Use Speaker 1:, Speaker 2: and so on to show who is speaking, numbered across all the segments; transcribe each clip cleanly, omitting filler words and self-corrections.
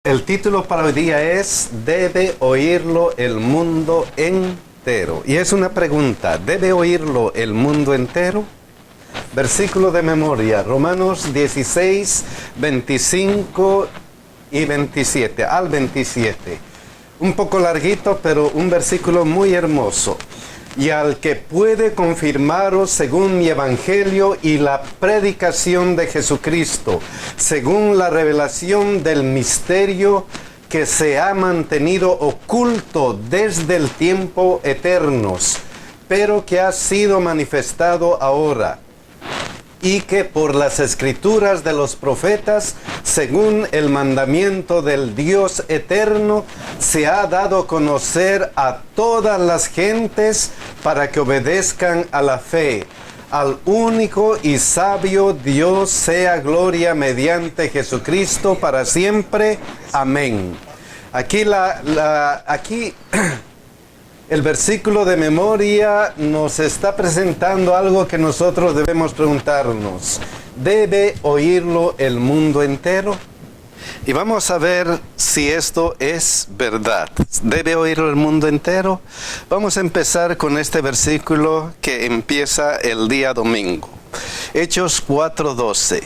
Speaker 1: El título para hoy día es "Debe oírlo el mundo entero". Y es una pregunta: ¿debe oírlo el mundo entero? Versículo de memoria, Romanos 16, 25 y 27, al 27. Un poco larguito, pero un versículo muy hermoso. Y al que puede confirmaros según mi evangelio y la predicación de Jesucristo, según la revelación del misterio que se ha mantenido oculto desde el tiempo eternos, pero que ha sido manifestado ahora, y que por las escrituras de los profetas, según el mandamiento del Dios eterno, se ha dado a conocer a todas las gentes para que obedezcan a la fe. Al único y sabio Dios sea gloria mediante Jesucristo para siempre. Amén. Aquí el versículo de memoria nos está presentando algo que nosotros debemos preguntarnos: ¿debe oírlo el mundo entero? Y vamos a ver si esto es verdad. ¿Debe oírlo el mundo entero? Vamos a empezar con este versículo que empieza el día domingo. Hechos 4:12.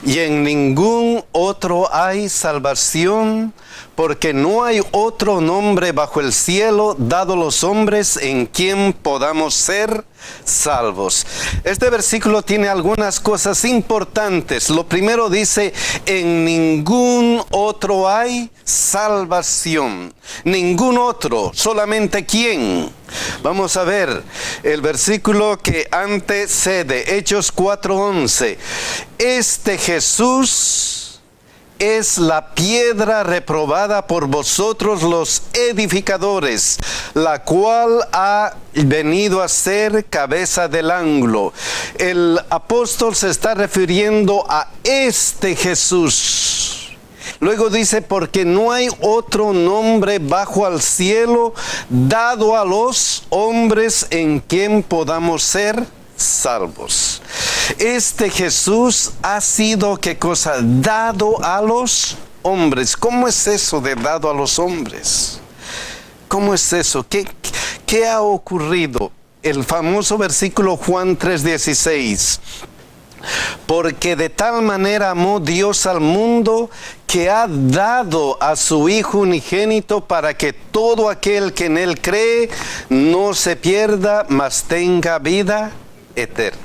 Speaker 1: Y en ningún otro hay salvación, porque no hay otro nombre bajo el cielo dado a los hombres en quien podamos ser salvos. Este versículo tiene algunas cosas importantes. Lo primero dice: en ningún otro hay salvación. Ningún otro, solamente ¿quién? Vamos a ver el versículo que antecede, Hechos 4:11. Este Jesús es la piedra reprobada por vosotros los edificadores, la cual ha venido a ser cabeza del ángulo. El apóstol se está refiriendo a este Jesús. Luego dice: porque no hay otro nombre bajo al cielo dado a los hombres en quien podamos ser salvos. Este Jesús ha sido, ¿qué cosa? Dado a los hombres. ¿Cómo es eso de dado a los hombres? ¿Cómo es eso? ¿Qué ha ocurrido? El famoso versículo Juan 3:16. Porque de tal manera amó Dios al mundo que ha dado a su Hijo unigénito, para que todo aquel que en él cree no se pierda, mas tenga vida eterna.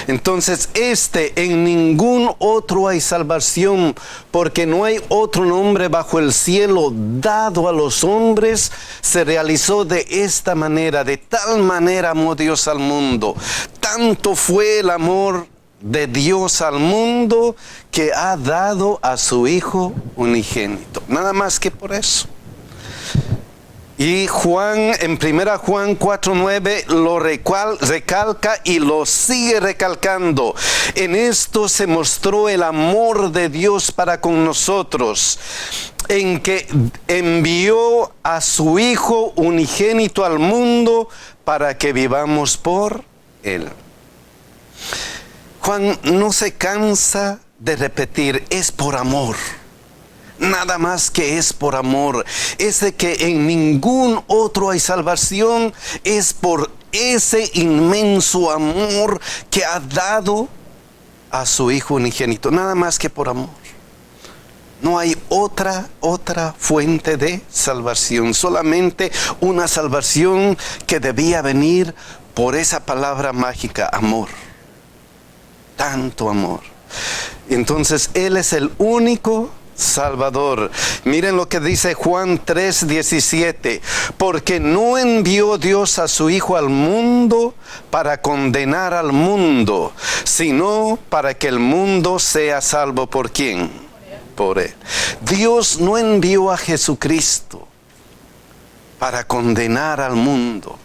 Speaker 1: Entonces, en ningún otro hay salvación, porque no hay otro nombre bajo el cielo dado a los hombres, se realizó de esta manera. De tal manera amó Dios al mundo. Tanto fue el amor de Dios al mundo que ha dado a su Hijo unigénito. Nada más que por eso. Y Juan, en 1 Juan 4:9, lo recalca y lo sigue recalcando. En esto se mostró el amor de Dios para con nosotros, en que envió a su Hijo unigénito al mundo para que vivamos por Él. Juan no se cansa de repetir: es por amor. Nada más que es por amor. Ese que en ningún otro hay salvación, es por ese inmenso amor que ha dado a su Hijo unigénito. Nada más que por amor. No hay otra fuente de salvación. Solamente una salvación que debía venir por esa palabra mágica: amor. Tanto amor. Entonces Él es el único Salvador. Miren lo que dice Juan 3:17. Porque no envió Dios a su Hijo al mundo para condenar al mundo, sino para que el mundo sea salvo. ¿Por quién? Por Él. Dios no envió a Jesucristo para condenar al mundo,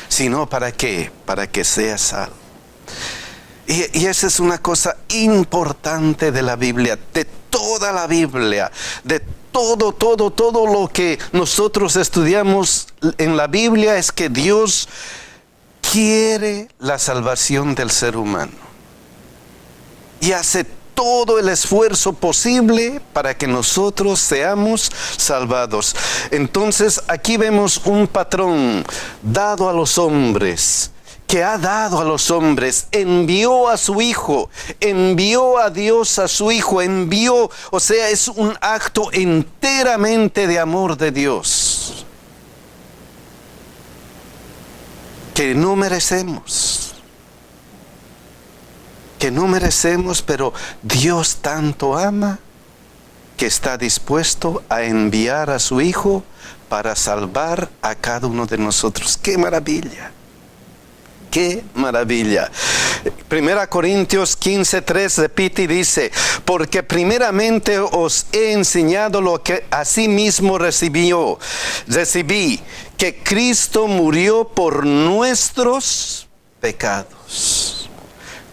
Speaker 1: sino ¿para qué? Para que sea salvo. Y esa es una cosa importante de la Biblia, de toda la Biblia, de todo lo que nosotros estudiamos en la Biblia, es que Dios quiere la salvación del ser humano. Y hace todo el esfuerzo posible para que nosotros seamos salvados. Entonces aquí vemos un patrón dado a los hombres, que ha dado a los hombres, envió a su Hijo, envió a Dios a su Hijo, envió, o sea, es un acto enteramente de amor de Dios, que no merecemos, pero Dios tanto ama que está dispuesto a enviar a su Hijo para salvar a cada uno de nosotros. ¡Qué maravilla! ¡Qué maravilla! 1 Corintios 15:3 repite y dice: porque primeramente os he enseñado lo que asimismo recibí, que Cristo murió por nuestros pecados,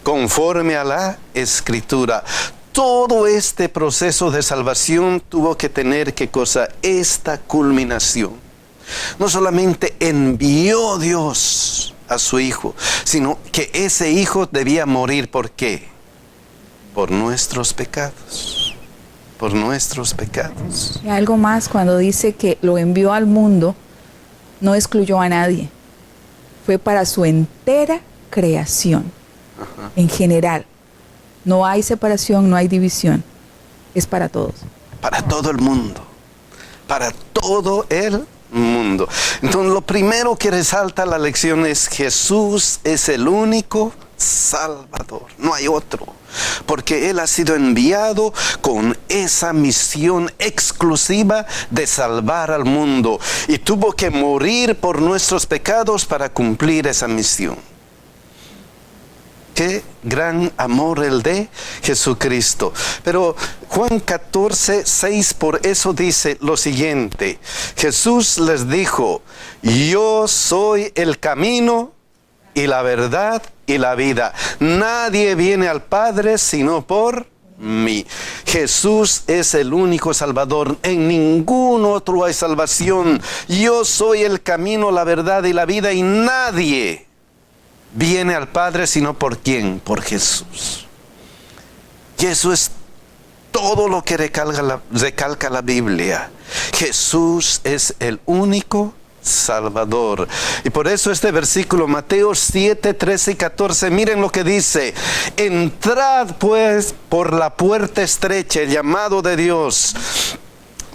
Speaker 1: conforme a la Escritura. Todo este proceso de salvación tuvo que tener, ¿qué cosa? Esta culminación. No solamente envió Dios a su Hijo, sino que ese Hijo debía morir. ¿Por qué? Por nuestros pecados. Por nuestros pecados.
Speaker 2: Y algo más, cuando dice que lo envió al mundo, no excluyó a nadie. Fue para su entera creación. Ajá. En general. No hay separación, no hay división. Es para todos.
Speaker 1: Para todo el mundo. Para todo el mundo. Entonces, lo primero que resalta la lección es: Jesús es el único Salvador, no hay otro, porque Él ha sido enviado con esa misión exclusiva de salvar al mundo, y tuvo que morir por nuestros pecados para cumplir esa misión. Qué gran amor el de Jesucristo. Pero Juan 14:6 por eso dice lo siguiente: Jesús les dijo: yo soy el camino y la verdad y la vida. Nadie viene al Padre sino por mí. Jesús es el único Salvador. En ningún otro hay salvación. Yo soy el camino, la verdad y la vida, y nadie viene al Padre sino por ¿quién? Por Jesús. Y eso es todo lo que recalca la Biblia. Jesús es el único Salvador. Y por eso este versículo, Mateo 7, 13 y 14, miren lo que dice: entrad pues por la puerta estrecha, el llamado de Dios,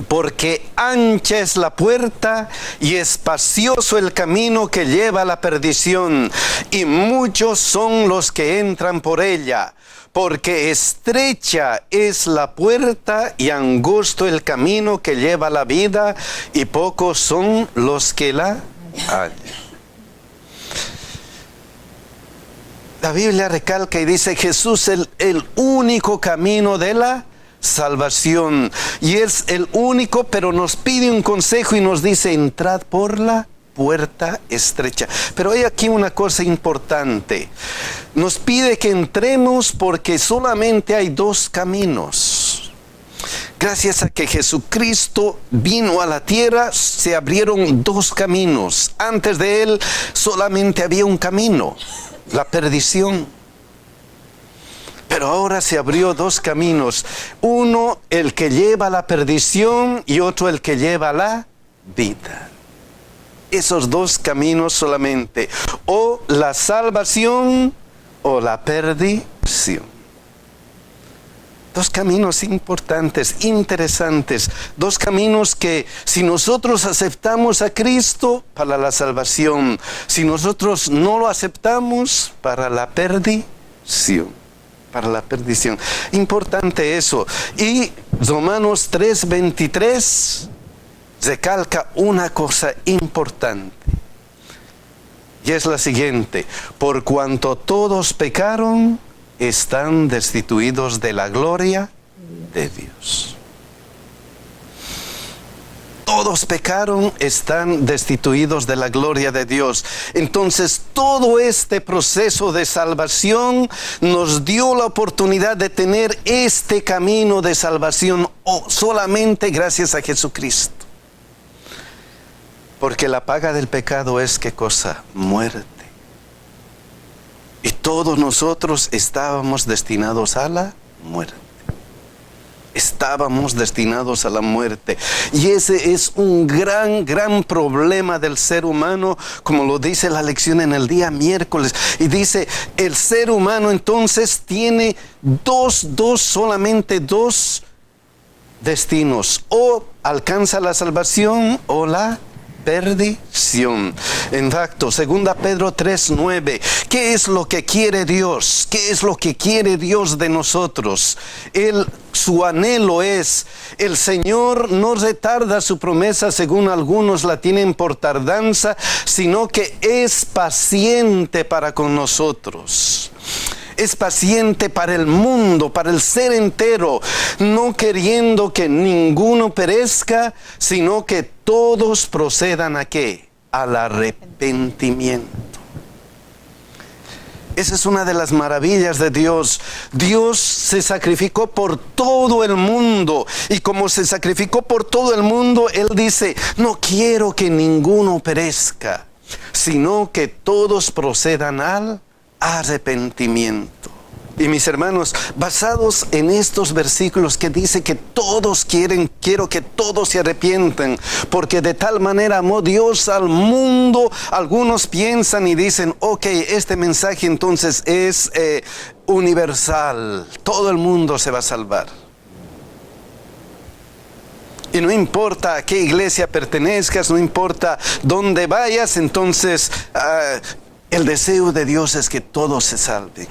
Speaker 1: porque ancha es la puerta y espacioso el camino que lleva a la perdición, y muchos son los que entran por ella. Porque estrecha es la puerta y angosto el camino que lleva a la vida, y pocos son los que la hallan. La Biblia recalca y dice: Jesús es el único camino de la salvación, y es el único, pero nos pide un consejo y nos dice: entrad por la puerta estrecha. Pero hay aquí una cosa importante: nos pide que entremos porque solamente hay dos caminos. Gracias a que Jesucristo vino a la tierra, se abrieron dos caminos. Antes de Él solamente había un camino, la perdición. Pero ahora se abrió dos caminos: uno el que lleva a la perdición y otro el que lleva a la vida. Esos dos caminos solamente, o la salvación o la perdición. Dos caminos importantes, interesantes, dos caminos que, si nosotros aceptamos a Cristo, para la salvación; si nosotros no lo aceptamos, para la perdición. Para la perdición. Importante eso. Y Romanos 3:23 recalca una cosa importante, y es la siguiente: por cuanto todos pecaron, están destituidos de la gloria de Dios. Todos pecaron, están destituidos de la gloria de Dios. Entonces, todo este proceso de salvación nos dio la oportunidad de tener este camino de salvación solamente gracias a Jesucristo. Porque la paga del pecado es, ¿qué cosa? Muerte. Y todos nosotros estábamos destinados a la muerte. Estábamos destinados a la muerte. Y ese es un gran problema del ser humano, como lo dice la lección en el día miércoles. Y dice, el ser humano entonces tiene solamente dos destinos. O alcanza la salvación o la perdición. En facto, 2 Pedro 3:9. ¿Qué es lo que quiere Dios? ¿Qué es lo que quiere Dios de nosotros? Su anhelo es, el Señor no retarda su promesa según algunos la tienen por tardanza, sino que es paciente para con nosotros. Es paciente para el mundo, para el ser entero, no queriendo que ninguno perezca, sino que todos procedan ¿a qué? Al arrepentimiento. Esa es una de las maravillas de Dios. Dios se sacrificó por todo el mundo. Y como se sacrificó por todo el mundo, Él dice, no quiero que ninguno perezca, sino que todos procedan al arrepentimiento. Y mis hermanos, basados en estos versículos que dice que todos quiero que todos se arrepientan, porque de tal manera amó Dios al mundo. Algunos piensan y dicen, ok, este mensaje entonces es universal, todo el mundo se va a salvar. Y no importa a qué iglesia pertenezcas, no importa dónde vayas, entonces el deseo de Dios es que todos se salven.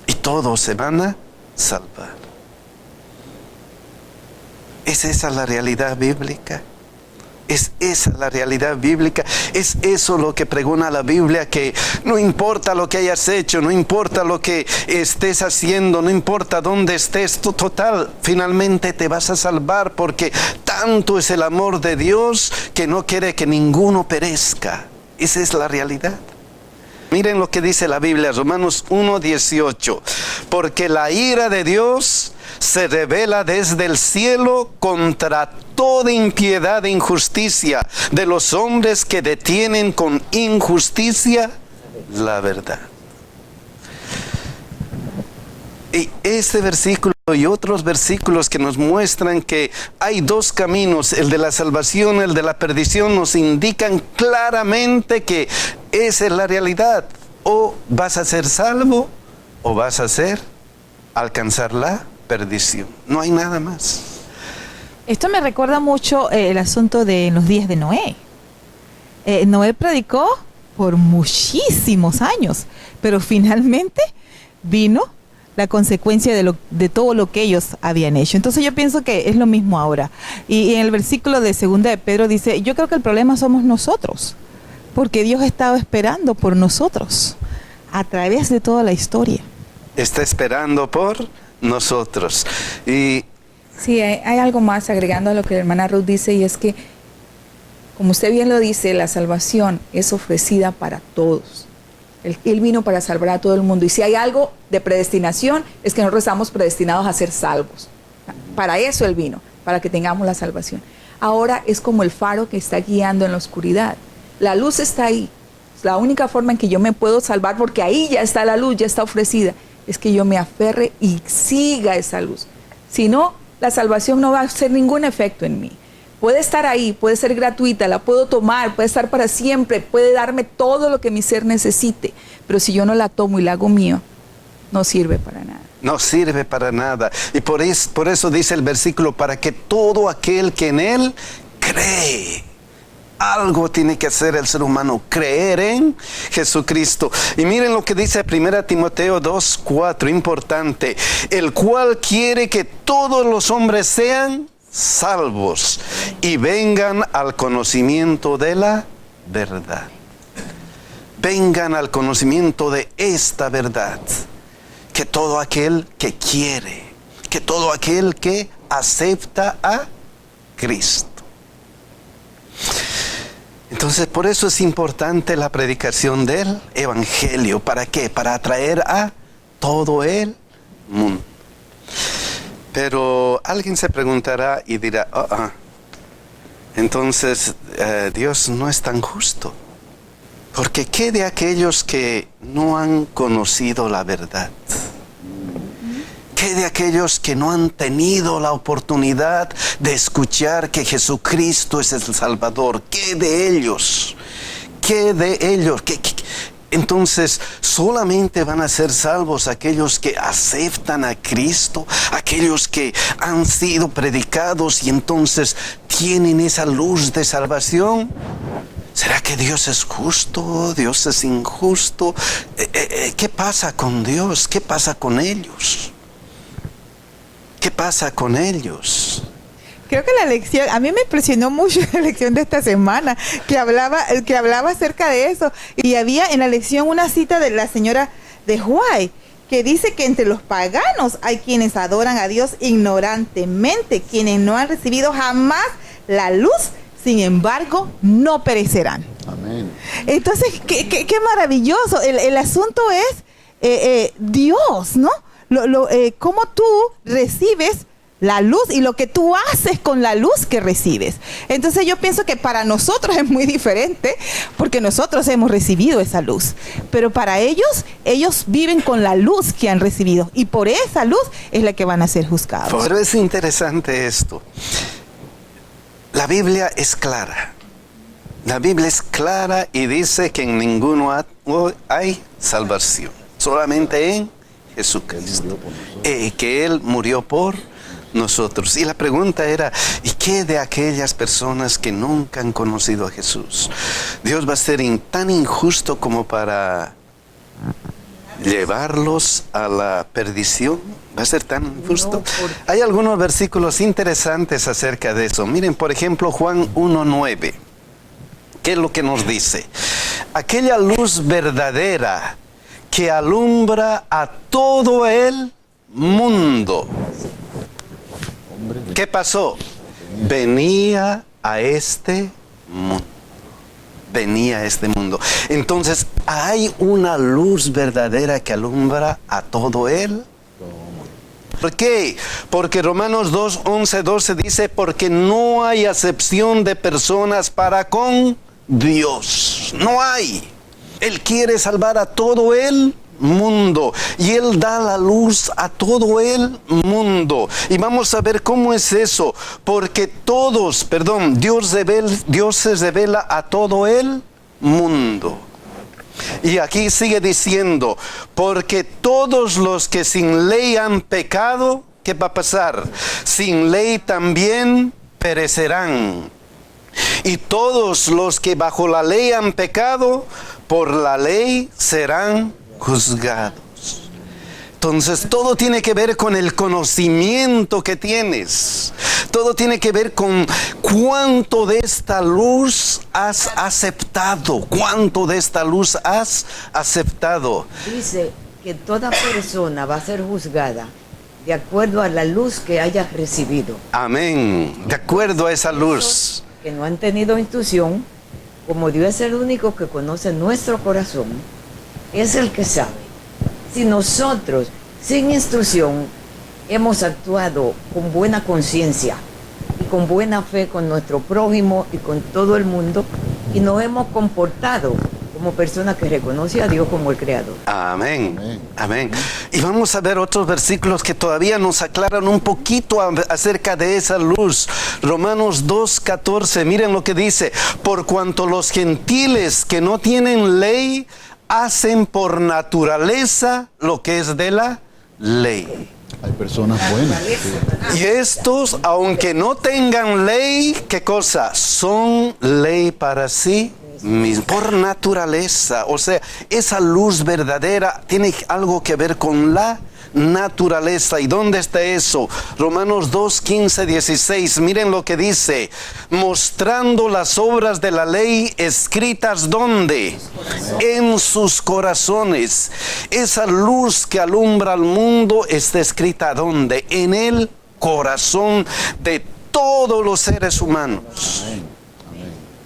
Speaker 1: Y todos se van a salvar. ¿Es esa la realidad bíblica? ¿Es esa la realidad bíblica? ¿Es eso lo que pregona la Biblia? Que no importa lo que hayas hecho, no importa lo que estés haciendo, no importa dónde estés, total, finalmente te vas a salvar, porque tanto es el amor de Dios que no quiere que ninguno perezca. Esa es la realidad. Miren lo que dice la Biblia, Romanos 1:18. Porque la ira de Dios se revela desde el cielo contra toda impiedad e injusticia de los hombres que detienen con injusticia la verdad. Y este versículo y otros versículos que nos muestran que hay dos caminos, el de la salvación, el de la perdición, nos indican claramente que esa es la realidad. O vas a ser salvo o vas a alcanzar la perdición. No hay nada más.
Speaker 3: Esto me recuerda mucho el asunto de los días de Noé. Noé predicó por muchísimos años, pero finalmente vino la consecuencia de todo lo que ellos habían hecho. Entonces yo pienso que es lo mismo ahora. Y en el versículo de 2 de Pedro dice, yo creo que el problema somos nosotros, porque Dios ha estado esperando por nosotros a través de toda la historia.
Speaker 1: Está esperando por nosotros. Y
Speaker 2: sí, hay algo más agregando a lo que la hermana Ruth dice, y es que, como usted bien lo dice, la salvación es ofrecida para todos. Él vino para salvar a todo el mundo. Y si hay algo de predestinación, es que nosotros estamos predestinados a ser salvos. Para eso Él vino, para que tengamos la salvación. Ahora es como el faro que está guiando en la oscuridad. La luz está ahí. La única forma en que yo me puedo salvar, porque ahí ya está la luz, ya está ofrecida, es que yo me aferre y siga esa luz. Si no, la salvación no va a hacer ningún efecto en mí. Puede estar ahí, puede ser gratuita, la puedo tomar, puede estar para siempre, puede darme todo lo que mi ser necesite, pero si yo no la tomo y la hago mío, no sirve para nada.
Speaker 1: No sirve para nada. Y por eso dice el versículo, para que todo aquel que en Él cree. Algo tiene que hacer el ser humano, creer en Jesucristo. Y miren lo que dice 1 Timoteo 2:4, importante. El cual quiere que todos los hombres sean salvos y vengan al conocimiento de la verdad. Vengan al conocimiento de esta verdad. Que todo aquel que quiere, que todo aquel que acepta a Cristo. Entonces, por eso es importante la predicación del Evangelio. ¿Para qué? Para atraer a todo el mundo. Pero alguien se preguntará y dirá, entonces Dios no es tan justo. Porque ¿qué de aquellos que no han conocido la verdad? ¿Qué de aquellos que no han tenido la oportunidad de escuchar que Jesucristo es el Salvador? ¿Qué de ellos? ¿Qué de ellos? Entonces, solamente van a ser salvos aquellos que aceptan a Cristo, aquellos que han sido predicados y entonces tienen esa luz de salvación. ¿Será que Dios es justo? ¿Dios es injusto? ¿Qué pasa con Dios? ¿Qué pasa con ellos? ¿Qué pasa con ellos?
Speaker 3: Creo que la lección, a mí me impresionó mucho la lección de esta semana, que hablaba acerca de eso. Y había en la lección una cita de la señora de Huay, que dice que entre los paganos hay quienes adoran a Dios ignorantemente, quienes no han recibido jamás la luz, sin embargo, no perecerán.
Speaker 4: Amén.
Speaker 3: Entonces, qué maravilloso. El asunto es Dios, ¿no? Cómo tú recibes la luz y lo que tú haces con la luz que recibes. Entonces yo pienso que para nosotros es muy diferente porque nosotros hemos recibido esa luz, pero para ellos viven con la luz que han recibido y por esa luz es la que van a ser juzgados.
Speaker 1: Pero es interesante esto. La Biblia es clara. La Biblia es clara y dice que en ninguno hay salvación, solamente en Jesucristo, que Él murió por nosotros. Y la pregunta era, ¿y qué de aquellas personas que nunca han conocido a Jesús? Dios va a ser tan injusto como para llevarlos a la perdición. ¿Va a ser tan injusto? Hay algunos versículos interesantes acerca de eso. Miren, por ejemplo, Juan 1:9. ¿Qué es lo que nos dice? Aquella luz verdadera que alumbra a todo el mundo. ¿Qué pasó? Venía a este mundo. Venía a este mundo. Entonces, hay una luz verdadera que alumbra a todo el. ¿Por qué? Porque Romanos 2:11-12 dice, porque no hay acepción de personas para con Dios. No hay. Él quiere salvar a todo el mundo y Él da la luz a todo el mundo. Y vamos a ver cómo es eso. Porque Dios se revela a todo el mundo. Y aquí sigue diciendo, porque todos los que sin ley han pecado, ¿qué va a pasar? Sin ley también perecerán. Y todos los que bajo la ley han pecado, por la ley serán juzgados. Entonces todo tiene que ver con el conocimiento que tienes. Todo tiene que ver con cuánto de esta luz has aceptado. Cuánto de esta luz has aceptado.
Speaker 5: Dice que toda persona va a ser juzgada de acuerdo a la luz que hayas recibido.
Speaker 1: Amén. De acuerdo a esa luz.
Speaker 5: Que no han tenido instrucción, como Dios es el único que conoce nuestro corazón, es el que sabe. Si nosotros, sin instrucción, hemos actuado con buena conciencia y con buena fe con nuestro prójimo y con todo el mundo, y nos hemos comportado como persona que reconoce a Dios como el Creador.
Speaker 1: Amén. Amén. Y vamos a ver otros versículos que todavía nos aclaran un poquito acerca de esa luz. Romanos 2:14, miren lo que dice. Por cuanto los gentiles que no tienen ley hacen por naturaleza lo que es de la ley.
Speaker 4: Hay personas buenas. Sí.
Speaker 1: Y estos, aunque no tengan ley, ¿qué cosa? Son ley para sí mismos, por naturaleza. O sea, esa luz verdadera tiene algo que ver con la naturaleza. ¿Y dónde está eso? Romanos 2:15-16. Miren lo que dice. Mostrando las obras de la ley escritas ¿dónde? En sus corazones. Esa luz que alumbra al mundo está escrita ¿dónde? En el corazón de todos los seres humanos.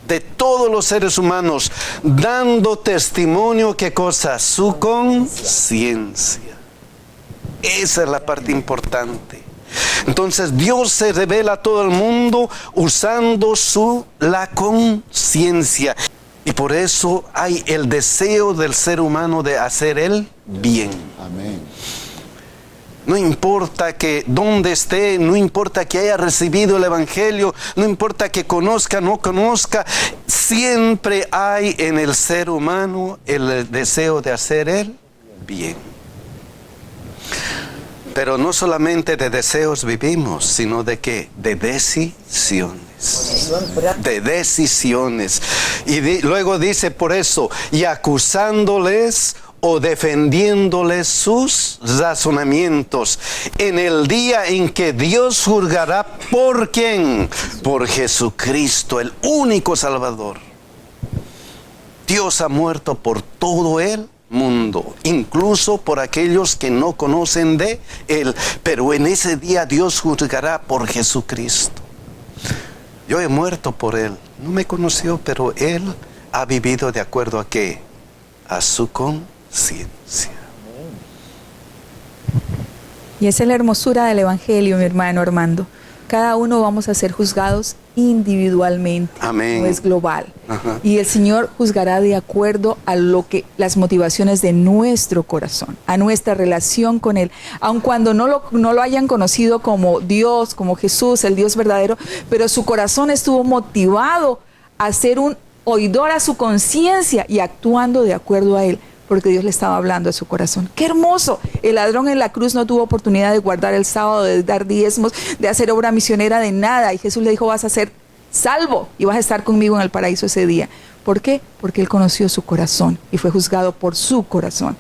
Speaker 1: De todos los seres humanos, dando testimonio, ¿qué cosa? Su conciencia. Esa es la parte importante. Entonces Dios se revela a todo el mundo usando la conciencia. Y por eso hay el deseo del ser humano de hacer el bien.
Speaker 4: Amén.
Speaker 1: No importa que dónde esté, no importa que haya recibido el Evangelio, no importa que conozca o no conozca, siempre hay en el ser humano el deseo de hacer el bien. Pero no solamente de deseos vivimos, sino de ¿qué? De decisiones. De decisiones. Y luego dice por eso, y acusándoles o defendiéndoles sus razonamientos en el día en que Dios juzgará. ¿Por quién? Por Jesucristo, el único Salvador. Dios ha muerto por todo el mundo, incluso por aquellos que no conocen de Él, pero en ese día Dios juzgará por Jesucristo. Yo he muerto por Él, no me conoció, pero Él ha vivido de acuerdo a ¿qué? A su conciencia.
Speaker 2: Y esa es la hermosura del Evangelio, mi hermano Armando. Cada uno vamos a ser juzgados individualmente.
Speaker 1: Amén.
Speaker 2: No es global.
Speaker 1: Ajá.
Speaker 2: Y el Señor juzgará de acuerdo a lo que las motivaciones de nuestro corazón, a nuestra relación con Él. Aun cuando no lo hayan conocido como Dios, como Jesús, el Dios verdadero, pero su corazón estuvo motivado a ser un oidor a su conciencia y actuando de acuerdo a Él, porque Dios le estaba hablando a su corazón. ¡Qué hermoso! El ladrón en la cruz no tuvo oportunidad de guardar el sábado, de dar diezmos, de hacer obra misionera, de nada. Y Jesús le dijo, vas a ser salvo y vas a estar conmigo en el paraíso ese día. ¿Por qué? Porque Él conoció su corazón y fue juzgado por su corazón.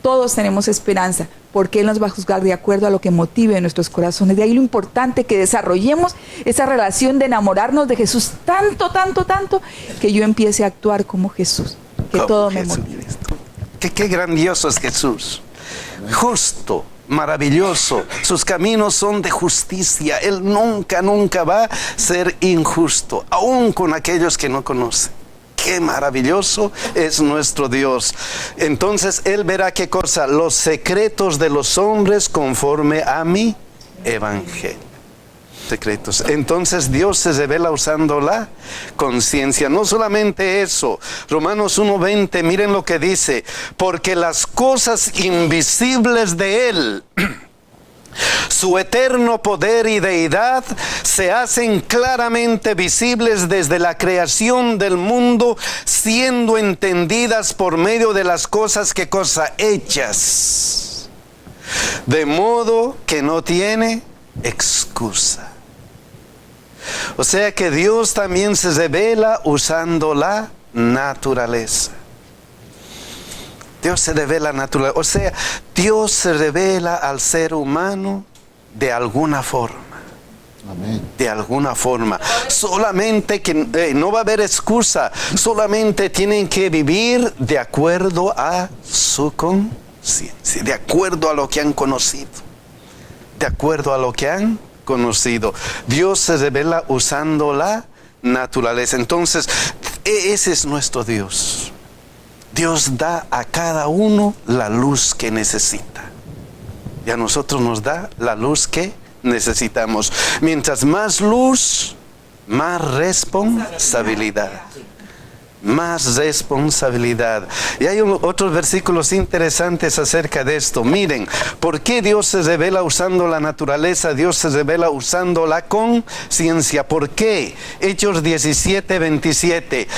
Speaker 2: Todos tenemos esperanza, porque Él nos va a juzgar de acuerdo a lo que motive nuestros corazones. De ahí lo importante que desarrollemos esa relación de enamorarnos de Jesús tanto, tanto, tanto, que yo empiece a actuar como Jesús, que
Speaker 1: Como
Speaker 2: todo me
Speaker 1: Jesucristo.
Speaker 2: motive.
Speaker 1: Qué grandioso es Jesús. Justo, maravilloso. Sus caminos son de justicia. Él nunca va a ser injusto, aun con aquellos que no conocen. Qué maravilloso es nuestro Dios. Entonces Él verá qué cosa, los secretos de los hombres conforme a mi evangelio. Secretos. Entonces Dios se revela usando la conciencia. No solamente eso, Romanos 1:20, miren lo que dice, porque las cosas invisibles de Él, su eterno poder y deidad, se hacen claramente visibles desde la creación del mundo, siendo entendidas por medio de las cosas que cosa hechas, de modo que no tiene excusa. O sea que Dios también se revela usando la naturaleza. Dios se revela naturaleza. O sea, Dios se revela al ser humano de alguna forma.
Speaker 4: Amén.
Speaker 1: De alguna forma. Solamente que no va a haber excusa. Solamente tienen que vivir de acuerdo a su conciencia. De acuerdo a lo que han conocido. De acuerdo a lo que han conocido. Dios se revela usando la naturaleza. Entonces, ese es nuestro Dios. Dios da a cada uno la luz que necesita. Y a nosotros nos da la luz que necesitamos. Mientras más luz, más responsabilidad. Más responsabilidad. Y hay otros versículos interesantes acerca de esto. Miren, ¿por qué Dios se revela usando la naturaleza? Dios se revela usando la conciencia. ¿Por qué? Hechos 17:27.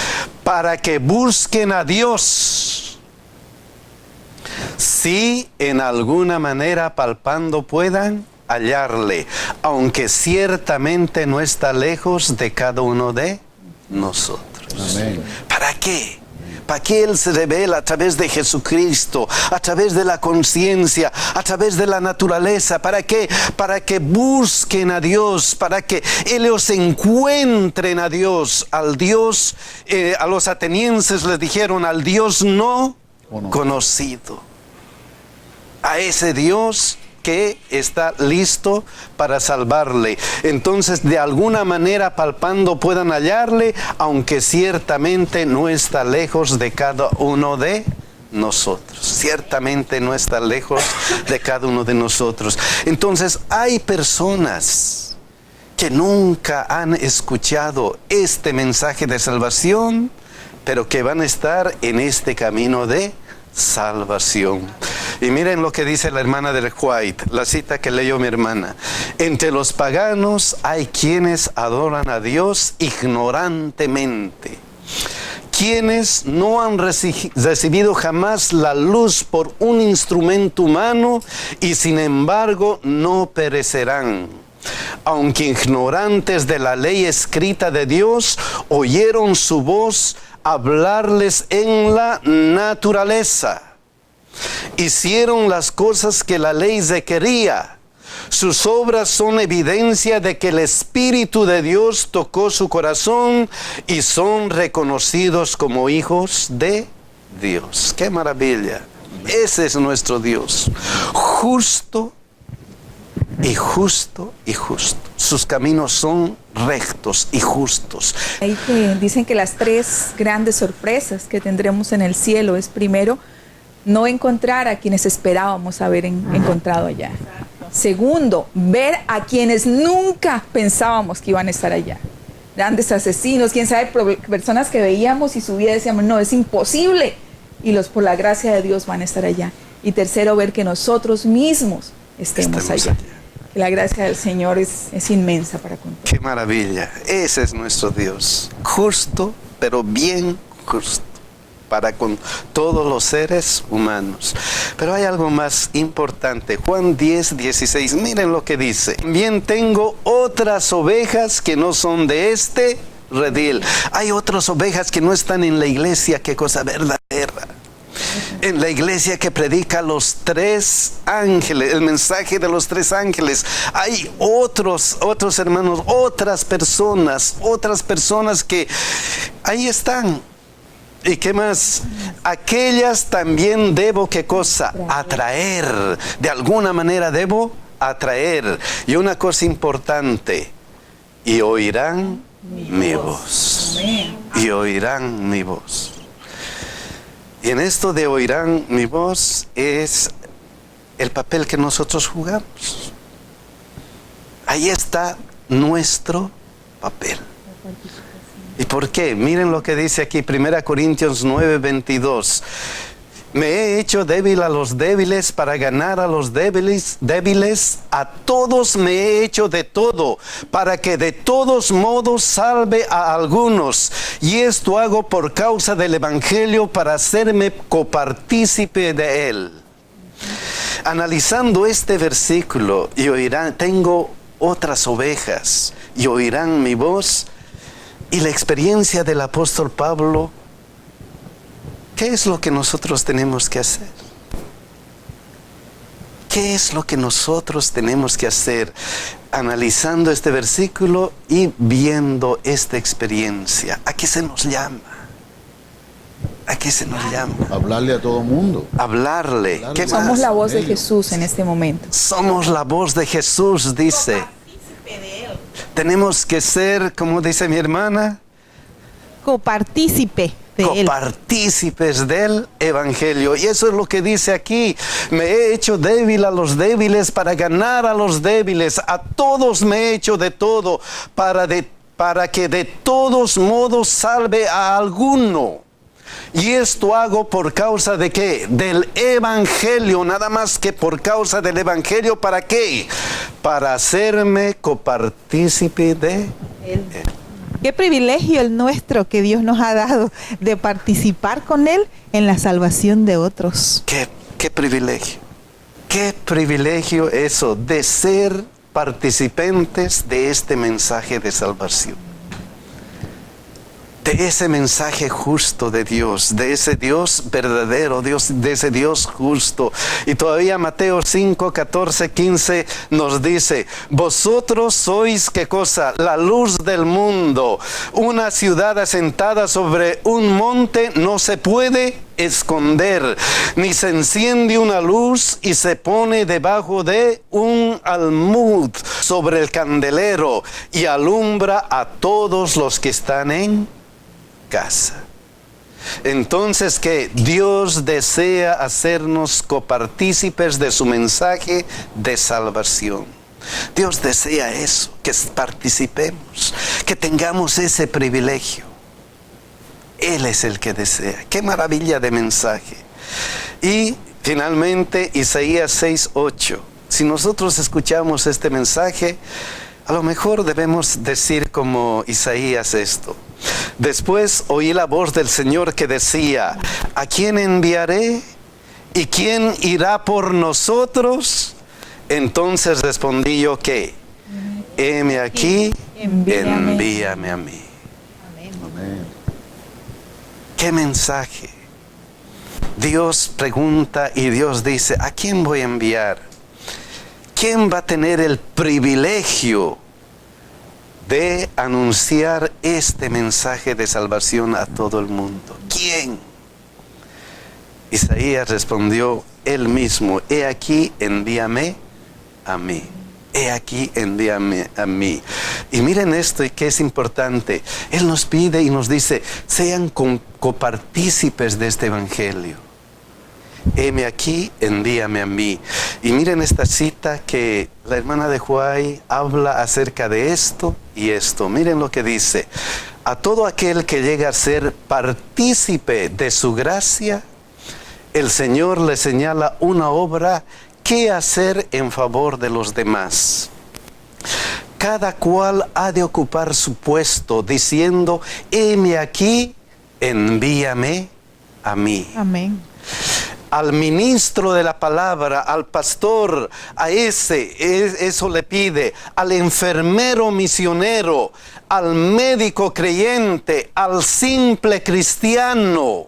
Speaker 1: Para que busquen a Dios, si en alguna manera palpando puedan hallarle, aunque ciertamente no está lejos de cada uno de nosotros.
Speaker 4: Amén.
Speaker 1: ¿Para qué? ¿Para qué Él se revela? A través de Jesucristo, a través de la conciencia, a través de la naturaleza. ¿Para qué? Para que busquen a Dios, para que ellos encuentren a Dios, al Dios, a los atenienses les dijeron, al Dios no conocido, a ese Dios que está listo para salvarle. Entonces, de alguna manera palpando puedan hallarle, aunque ciertamente no está lejos de cada uno de nosotros. Ciertamente no está lejos de cada uno de nosotros. Entonces, hay personas que nunca han escuchado este mensaje de salvación, pero que van a estar en este camino de salvación. Y miren lo que dice la hermana del White, la cita que leyó mi hermana. Entre los paganos hay quienes adoran a Dios ignorantemente, quienes no han recibido jamás la luz por un instrumento humano y sin embargo no perecerán. Aunque ignorantes de la ley escrita de Dios, oyeron su voz hablarles en la naturaleza. Hicieron las cosas que la ley requería. Sus obras son evidencia de que el Espíritu de Dios tocó su corazón y son reconocidos como hijos de Dios. ¡Qué maravilla! Ese es nuestro Dios. Justo y justo y justo. Sus caminos son rectos y justos.
Speaker 2: Ahí que dicen que las 3 grandes sorpresas que tendremos en el cielo es, primero, no encontrar a quienes esperábamos haber encontrado allá. Segundo, ver a quienes nunca pensábamos que iban a estar allá. Grandes asesinos, quién sabe, personas que veíamos y su vida decíamos, no, es imposible. Y los por la gracia de Dios van a estar allá. Y tercero, ver que nosotros mismos estemos allá. Que la gracia del Señor es inmensa para contar.
Speaker 1: ¡Qué maravilla! Ese es nuestro Dios. Justo, pero bien justo para con todos los seres humanos. Pero hay algo más importante. Juan 10:16. Miren lo que dice. También tengo otras ovejas que no son de este redil. Hay otras ovejas que no están en la iglesia. ¡Qué cosa verdadera! En la iglesia que predica los 3 ángeles, el mensaje de los 3 ángeles, hay otros hermanos, otras personas que ahí están. ¿Y qué más? Aquellas también debo, ¿qué cosa? Atraer. De alguna manera debo atraer. Y una cosa importante, y oirán mi voz. Y oirán mi voz. Y en esto de oirán mi voz es el papel que nosotros jugamos. Ahí está nuestro papel. ¿Y por qué? Miren lo que dice aquí, 1 Corintios 9:22. Me he hecho débil a los débiles para ganar a los débiles. A todos me he hecho de todo, para que de todos modos salve a algunos. Y esto hago por causa del Evangelio, para hacerme copartícipe de él. Analizando este versículo, y oirán, tengo otras ovejas, y oirán mi voz. Y la experiencia del apóstol Pablo, ¿qué es lo que nosotros tenemos que hacer? ¿Qué es lo que nosotros tenemos que hacer analizando este versículo y viendo esta experiencia? ¿A qué se nos llama? ¿A qué se nos llama?
Speaker 4: Hablarle a todo mundo.
Speaker 1: Hablarle. ¿Qué más?
Speaker 2: Somos la voz de Jesús en este momento.
Speaker 1: Somos la voz de Jesús, dice. Tenemos que ser, como dice mi hermana,
Speaker 3: Copartícipe de él.
Speaker 1: Copartícipes del Evangelio. Y eso es lo que dice aquí. Me he hecho débil a los débiles para ganar a los débiles. A todos me he hecho de todo para que de todos modos salve a alguno. Y esto hago por causa de ¿qué? Del Evangelio, nada más que por causa del Evangelio. ¿Para qué? Para hacerme copartícipe de él.
Speaker 3: Qué privilegio el nuestro que Dios nos ha dado de participar con Él en la salvación de otros.
Speaker 1: Qué privilegio. Qué privilegio eso de ser participantes de este mensaje de salvación. De ese mensaje justo de Dios, de ese Dios verdadero, de ese Dios justo. Y todavía Mateo 5, 14, 15 nos dice, vosotros sois, ¿qué cosa? La luz del mundo. Una ciudad asentada sobre un monte no se puede esconder, ni se enciende una luz y se pone debajo de un almud sobre el candelero y alumbra a todos los que están en casa. Entonces, que Dios desea hacernos copartícipes de su mensaje de salvación. Dios desea eso, que participemos, que tengamos ese privilegio. Él es el que desea. Qué maravilla de mensaje. Y Finalmente, Isaías 6:8. Si nosotros escuchamos este mensaje, a lo mejor debemos decir como Isaías esto. Después oí la voz del Señor que decía, ¿a quién enviaré? ¿Y quién irá por nosotros? Entonces respondí yo que, heme aquí, envíame a mí.
Speaker 4: Amén.
Speaker 1: ¿Qué mensaje? Dios pregunta y Dios dice, ¿a quién voy a enviar? ¿Quién va a tener el privilegio de anunciar este mensaje de salvación a todo el mundo? ¿Quién? Isaías respondió él mismo, he aquí, envíame a mí. He aquí, envíame a mí. Y miren esto y que es importante. Él nos pide y nos dice, sean copartícipes de este evangelio. Heme aquí, envíame a mí. Y miren esta cita que la hermana de Huay habla acerca de esto y esto. Miren lo que dice. A todo aquel que llega a ser partícipe de su gracia, el Señor le señala una obra que hacer en favor de los demás. Cada cual ha de ocupar su puesto, diciendo, heme aquí, envíame a mí.
Speaker 3: Amén.
Speaker 1: Al ministro de la palabra, al pastor, a eso le pide, al enfermero misionero, al médico creyente, al simple cristiano,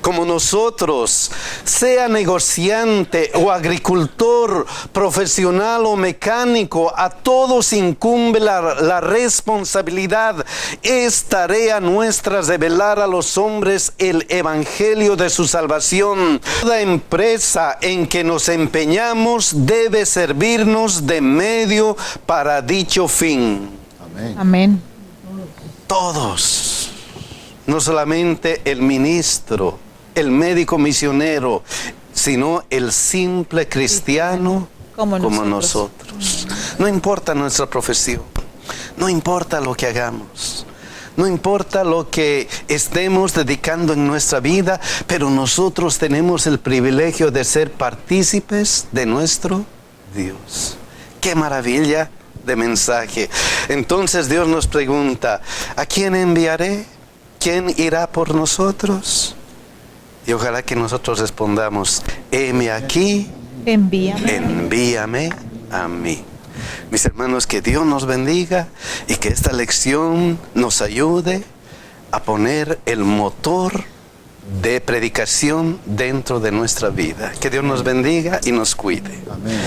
Speaker 1: como nosotros, sea negociante o agricultor, profesional o mecánico, a todos incumbe la responsabilidad. Es tarea nuestra revelar a los hombres el evangelio de su salvación. Toda empresa en que nos empeñamos debe servirnos de medio para dicho fin.
Speaker 4: Amén.
Speaker 3: Amén.
Speaker 1: Todos, no solamente el ministro, el médico misionero, sino el simple cristiano como nosotros. No importa nuestra profesión, no importa lo que hagamos, no importa lo que estemos dedicando en nuestra vida, pero nosotros tenemos el privilegio de ser partícipes de nuestro Dios. ¡Qué maravilla de mensaje! Entonces Dios nos pregunta, ¿a quién enviaré? ¿Quién irá por nosotros? Y ojalá que nosotros respondamos, heme aquí, envíame a mí. Mis hermanos, que Dios nos bendiga y que esta lección nos ayude a poner el motor de predicación dentro de nuestra vida. Que Dios nos bendiga y nos cuide.
Speaker 4: Amén.